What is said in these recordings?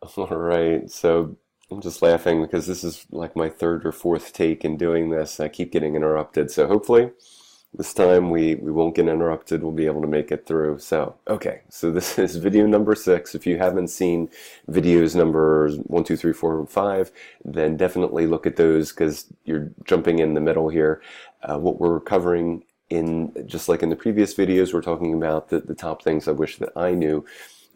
All right, so I'm just laughing because this is like my third or fourth take in doing this. I keep getting interrupted, so hopefully this time we won't get interrupted. We'll be able to make it through. So, okay, so this is video number 6. If you haven't seen videos numbers 1, 2, 3, 4, and 5, then definitely look at those because you're jumping in the middle here. What we're covering just like in the previous videos, we're talking about the top things I wish that I knew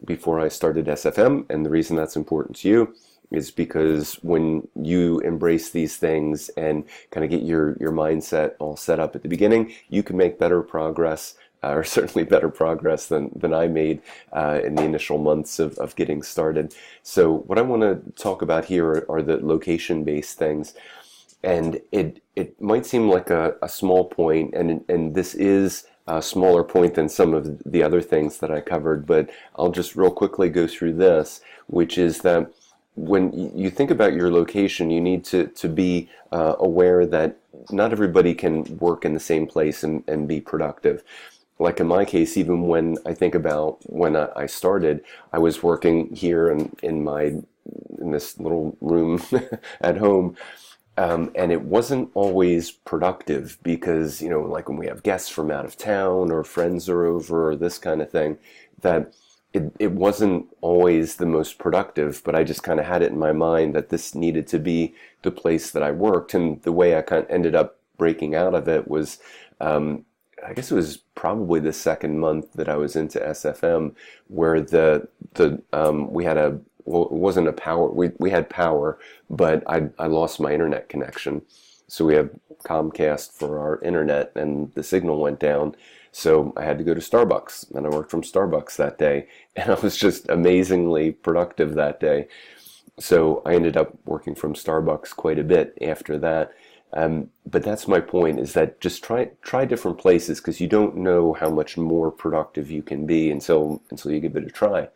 before I started SFM, and the reason that's important to you is because when you embrace these things and kind of get your mindset all set up at the beginning, you can make better progress, or certainly better progress than I made in the initial months of getting started. So what I want to talk about here are the location-based things. And it might seem like a small point, and this is a smaller point than some of the other things that I covered, but I'll just real quickly go through this, which is that when you think about your location, you need to be aware that not everybody can work in the same place and be productive. Like in my case, even when I think about when I started, I was working here in this little room at home. And it wasn't always productive because, like when we have guests from out of town or friends are over or this kind of thing, that it wasn't always the most productive, but I just kind of had it in my mind that this needed to be the place that I worked. And the way I kind of ended up breaking out of it was, I guess it was probably the second month that I was into SFM, where we had it wasn't a power, we had power, but I lost my internet connection. So we have Comcast for our internet and the signal went down. So I had to go to Starbucks and I worked from Starbucks that day. And I was just amazingly productive that day. So I ended up working from Starbucks quite a bit after that. But that's my point, is that just try different places because you don't know how much more productive you can be until you give it a try.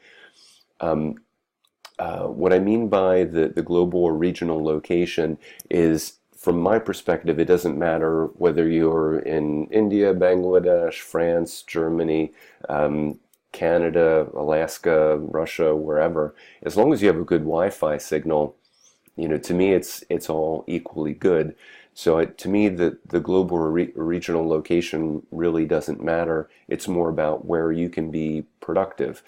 What I mean by the global or regional location is, from my perspective, it doesn't matter whether you're in India, Bangladesh, France, Germany, Canada, Alaska, Russia, wherever. As long as you have a good Wi-Fi signal, to me it's all equally good. So to me, the global or regional location really doesn't matter. It's more about where you can be productive.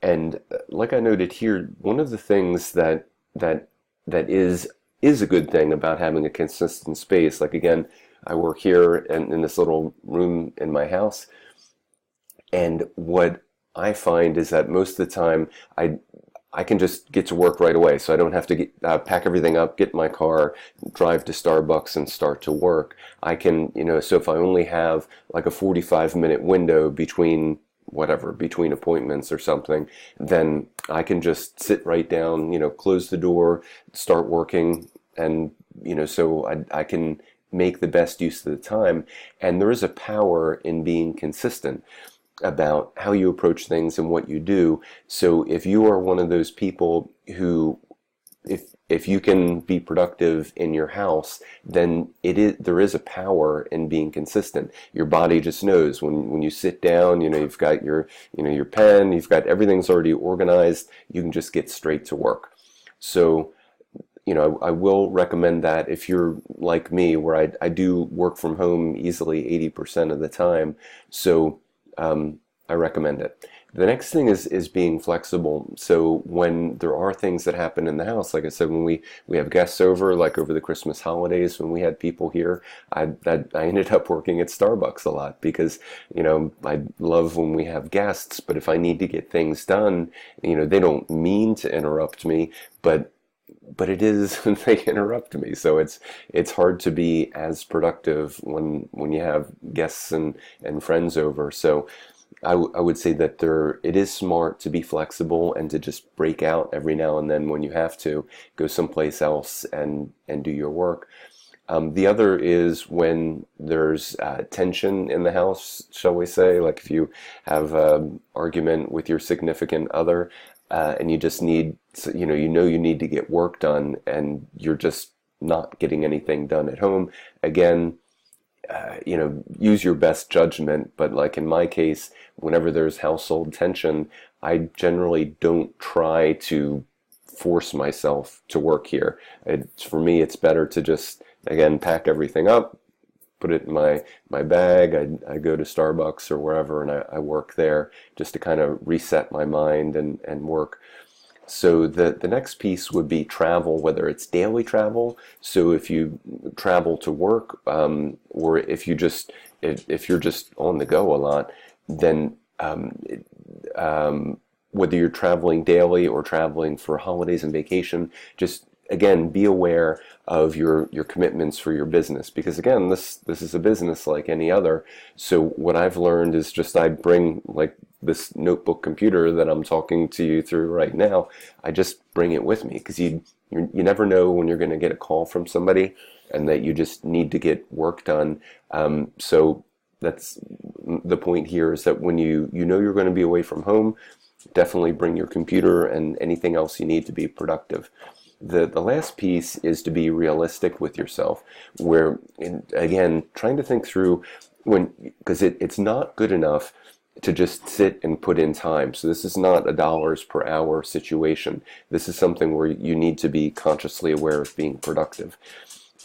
And like I noted here, one of the things that is a good thing about having a consistent space. Like again, I work here in this little room in my house, and what I find is that most of the time I can just get to work right away, so I don't have to pack everything up, get in my car, drive to Starbucks, and start to work. I can, so if I only have like a 45-minute window between appointments or something, then I can just sit right down, close the door, start working, and, so I can make the best use of the time. And there is a power in being consistent about how you approach things and what you do. So if you are one of those people who, if you can be productive in your house, then there is a power in being consistent. Your body just knows when you sit down, you've got your pen, you've got everything's already organized, you can just get straight to work. So, I will recommend that if you're like me, where I do work from home easily 80% of the time. So, I recommend it. The next thing is being flexible. So when there are things that happen in the house, like I said, when we have guests over, like over the Christmas holidays, when we had people here, I ended up working at Starbucks a lot because, I love when we have guests, but if I need to get things done, they don't mean to interrupt me, but it is they interrupt me. So it's hard to be as productive when you have guests and friends over. So I would say that it is smart to be flexible and to just break out every now and then when you have to go someplace else and do your work. The other is when there's tension in the house, shall we say, like if you have an argument with your significant other and you just need, you need to get work done and you're just not getting anything done at home. Again, use your best judgment, but like in my case, whenever there's household tension, I generally don't try to force myself to work here. For me, it's better to just, again, pack everything up, put it in my bag. I go to Starbucks or wherever, and I work there just to kind of reset my mind and work. So the next piece would be travel, whether it's daily travel. So if you travel to work, or if you're just on the go a lot, then whether you're traveling daily or traveling for holidays and vacation, just again be aware of your commitments for your business, because again, this is a business like any other. So what I've learned is just I bring, like, this notebook computer that I'm talking to you through right now, I just bring it with me, because you never know when you're going to get a call from somebody and that you just need to get work done. So that's the point here, is that when you know you're going to be away from home, definitely bring your computer and anything else you need to be productive. The last piece is to be realistic with yourself, where, again, trying to think through because it's not good enough to just sit and put in time. So this is not a dollars per hour situation. This is something where you need to be consciously aware of being productive.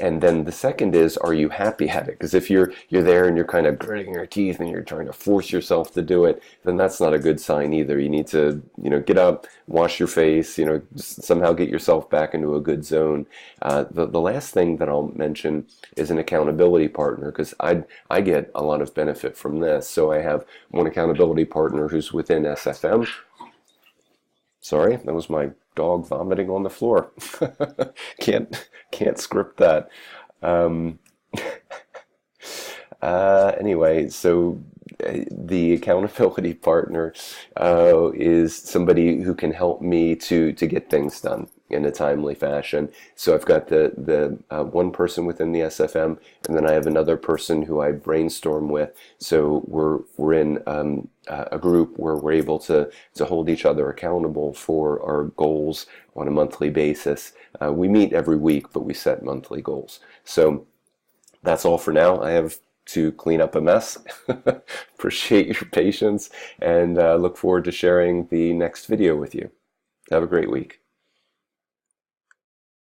And then the second is, are you happy at it? Because if you're there and you're kind of gritting your teeth and you're trying to force yourself to do it, then that's not a good sign either. You need to, get up, wash your face, just somehow get yourself back into a good zone. The last thing that I'll mention is an accountability partner, because I get a lot of benefit from this. So I have one accountability partner who's within SFM. Sorry, that was my dog vomiting on the floor. Can't script that. Anyway, so the accountability partner is somebody who can help me to get things done in a timely fashion. So I've got the one person within the SFM, and then I have another person who I brainstorm with. So we're in a group where we're able to hold each other accountable for our goals on a monthly basis. We meet every week, but we set monthly goals. So that's all for now. I have to clean up a mess. Appreciate your patience, and look forward to sharing the next video with you. Have a great week.